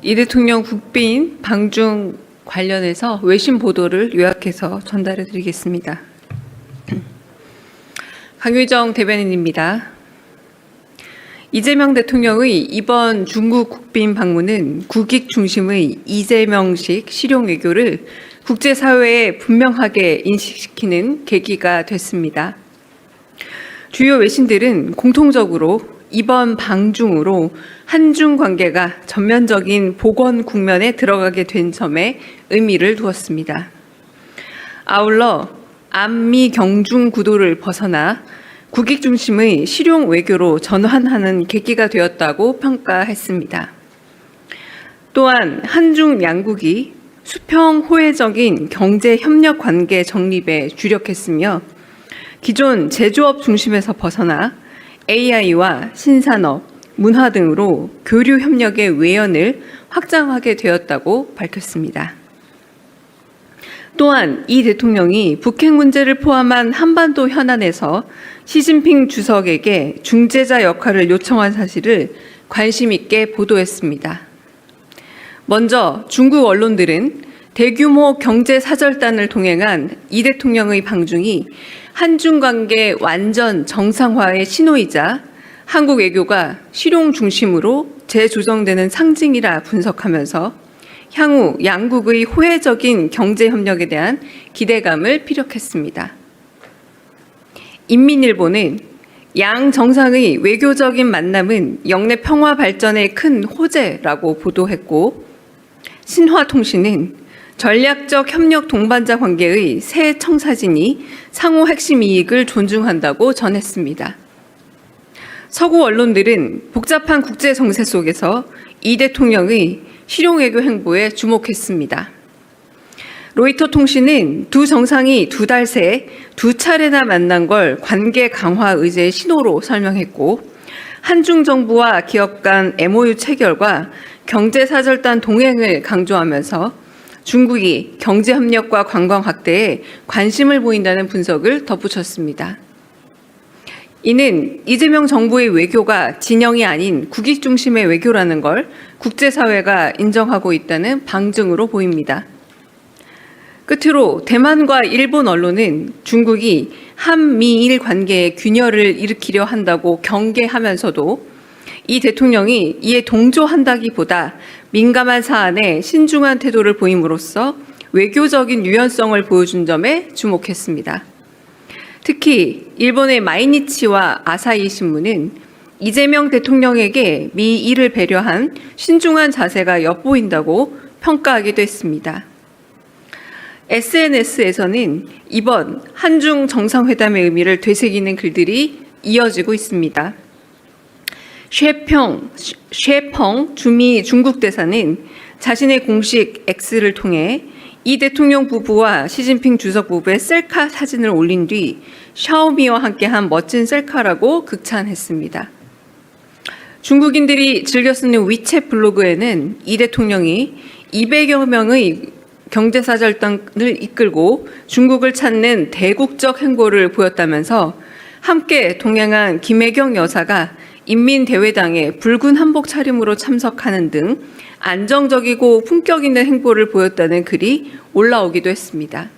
이 대통령 국빈 방중 관련해서 외신 보도를 요약해서 전달해 드리겠습니다. 강유정 대변인입니다. 이재명 대통령의 이번 중국 국빈 방문은 국익 중심의 이재명식 실용 외교를 국제사회에 분명하게 인식시키는 계기가 됐습니다. 주요 외신들은 공통적으로 이번 방중으로 한중 관계가 전면적인 복원 국면에 들어가게 된 점에 의미를 두었습니다. 아울러 안미 경중 구도를 벗어나 국익 중심의 실용 외교로 전환하는 계기가 되었다고 평가했습니다. 또한 한중 양국이 수평 호혜적인 경제 협력 관계 정립에 주력했으며 기존 제조업 중심에서 벗어나 AI와 신산업, 문화 등으로 교류 협력의 외연을 확장하게 되었다고 밝혔습니다. 또한 이 대통령이 북핵 문제를 포함한 한반도 현안에서 시진핑 주석에게 중재자 역할을 요청한 사실을 관심 있게 보도했습니다. 먼저 중국 언론들은 대규모 경제 사절단을 동행한 이 대통령의 방중이 한중 관계 완전 정상화의 신호이자 한국 외교가 실용 중심으로 재조정되는 상징이라 분석하면서 향후 양국의 호혜적인 경제 협력에 대한 기대감을 피력했습니다. 인민일보는 양 정상의 외교적인 만남은 영내 평화 발전에 큰 호재라고 보도했고, 신화통신은 전략적 협력 동반자 관계의 새 청사진이 상호 핵심 이익을 존중한다고 전했습니다. 서구 언론들은 복잡한 국제 정세 속에서 이 대통령의 실용 외교 행보에 주목했습니다. 로이터 통신은 두 정상이 두 달 새 두 차례나 만난 걸 관계 강화 의제의 신호로 설명했고, 한중 정부와 기업 간 MOU 체결과 경제사절단 동행을 강조하면서 중국이 경제협력과 관광 확대에 관심을 보인다는 분석을 덧붙였습니다. 이는 이재명 정부의 외교가 진영이 아닌 국익 중심의 외교라는 걸 국제사회가 인정하고 있다는 방증으로 보입니다. 끝으로 대만과 일본 언론은 중국이 한미일 관계에 균열을 일으키려 한다고 경계하면서도 이 대통령이 이에 동조한다기보다 민감한 사안에 신중한 태도를 보임으로써 외교적인 유연성을 보여준 점에 주목했습니다. 특히 일본의 마이니치와 아사히 신문은 이재명 대통령에게 미일을 배려한 신중한 자세가 엿보인다고 평가하기도 했습니다. SNS에서는 이번 한중 정상회담의 의미를 되새기는 글들이 이어지고 있습니다. 쉐펑 주미 중국 대사는 자신의 공식 X를 통해 이 대통령 부부와 시진핑 주석 부부의 셀카 사진을 올린 뒤 샤오미와 함께한 멋진 셀카라고 극찬했습니다. 중국인들이 즐겨 쓰는 위챗 블로그에는 이 대통령이 200여 명의 경제사절단을 이끌고 중국을 찾는 대국적 행보를 보였다면서 함께 동행한 김혜경 여사가 인민대회당에 붉은 한복 차림으로 참석하는 등 안정적이고 품격 있는 행보를 보였다는 글이 올라오기도 했습니다.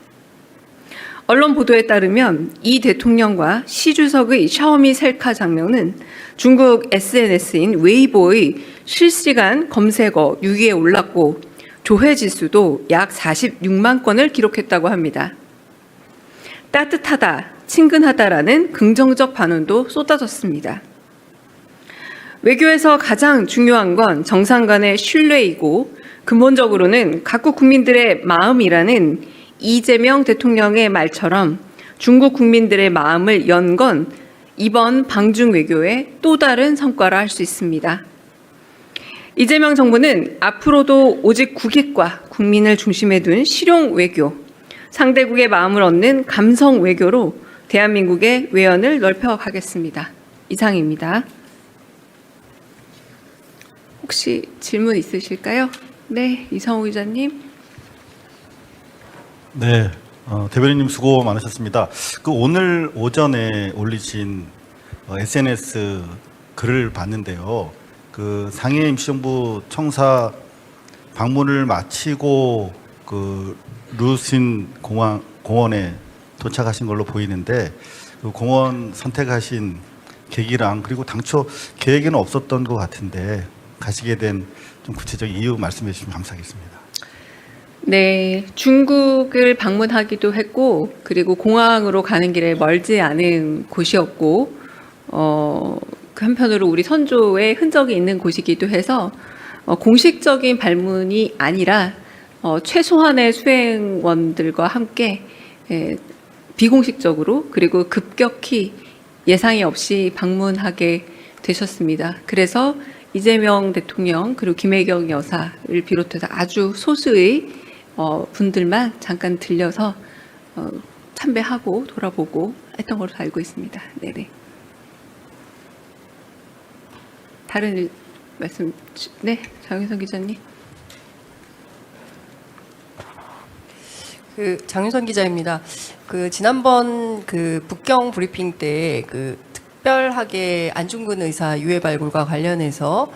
언론 보도에 따르면 이 대통령과 시 주석의 샤오미 셀카 장면은 중국 SNS인 웨이보의 실시간 검색어 6위에 올랐고 조회 지수도 약 46만 건을 기록했다고 합니다. 따뜻하다, 친근하다라는 긍정적 반응도 쏟아졌습니다. 외교에서 가장 중요한 건 정상 간의 신뢰이고 근본적으로는 각국 국민들의 마음이라는 이재명 대통령의 말처럼 중국 국민들의 마음을 연 건 이번 방중 외교의 또 다른 성과라 할 수 있습니다. 이재명 정부는 앞으로도 오직 국익과 국민을 중심에 둔 실용 외교, 상대국의 마음을 얻는 감성 외교로 대한민국의 외연을 넓혀가겠습니다. 이상입니다. 혹시 질문 있으실까요? 네, 이성호 기자님. 네, 대변인님 수고 많으셨습니다. 오늘 오전에 올리신 SNS 글을 봤는데요. 그 상해 임시정부 청사 방문을 마치고 그 루신 공원에 도착하신 걸로 보이는데 그 공원 선택하신 계기랑 그리고 당초 계획에는 없었던 것 같은데 가시게 된 좀 구체적인 이유 말씀해 주시면 감사하겠습니다. 네, 중국을 방문하기도 했고, 그리고 공항으로 가는 길에 멀지 않은 곳이었고, 그 한편으로 우리 선조의 흔적이 있는 곳이기도 해서 공식적인 방문이 아니라 최소한의 수행원들과 함께 비공식적으로 그리고 급격히 예상이 없이 방문하게 되셨습니다. 그래서 이재명 대통령 그리고 김혜경 여사를 비롯해서 아주 소수의 분들만 잠깐 들려서 참배하고 돌아보고 했던 걸로 알고 있습니다. 네네. 다른 말씀, 네, 장윤선 기자님. 장윤선 기자입니다. 지난번 북경 브리핑 때 특별하게 안중근 의사 유해 발굴과 관련해서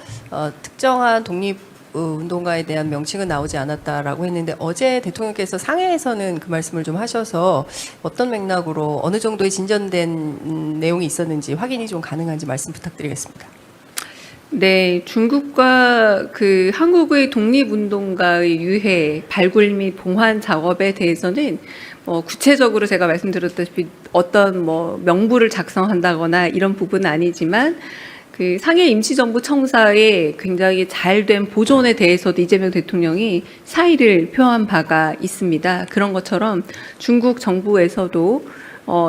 특정한 독립운동가에 대한 명칭은 나오지 않았다라고 했는데 어제 대통령께서 상해에서는 그 말씀을 좀 하셔서 어떤 맥락으로 어느 정도의 진전된 내용이 있었는지 확인이 좀 가능한지 말씀 부탁드리겠습니다. 네, 중국과 한국의 독립운동가의 유해 발굴 및 봉환 작업에 대해서는 구체적으로 제가 말씀드렸다시피 어떤 명부를 작성한다거나 이런 부분은 아니지만 상해 임시정부 청사의 굉장히 잘된 보존에 대해서도 이재명 대통령이 사의를 표한 바가 있습니다. 그런 것처럼 중국 정부에서도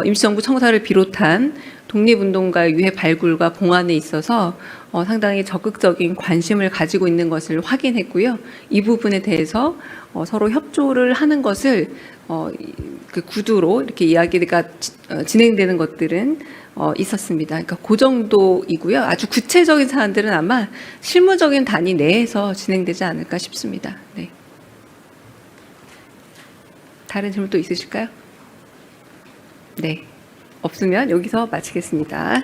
임시정부 청사를 비롯한 독립운동가의 유해 발굴과 봉환에 있어서 상당히 적극적인 관심을 가지고 있는 것을 확인했고요. 이 부분에 대해서 서로 협조를 하는 것을 구두로 이렇게 이야기가 진행되는 것들은 있었습니다. 그러니까 그 정도이고요. 아주 구체적인 사안들은 아마 실무적인 단위 내에서 진행되지 않을까 싶습니다. 네. 다른 질문 또 있으실까요? 네. 없으면 여기서 마치겠습니다.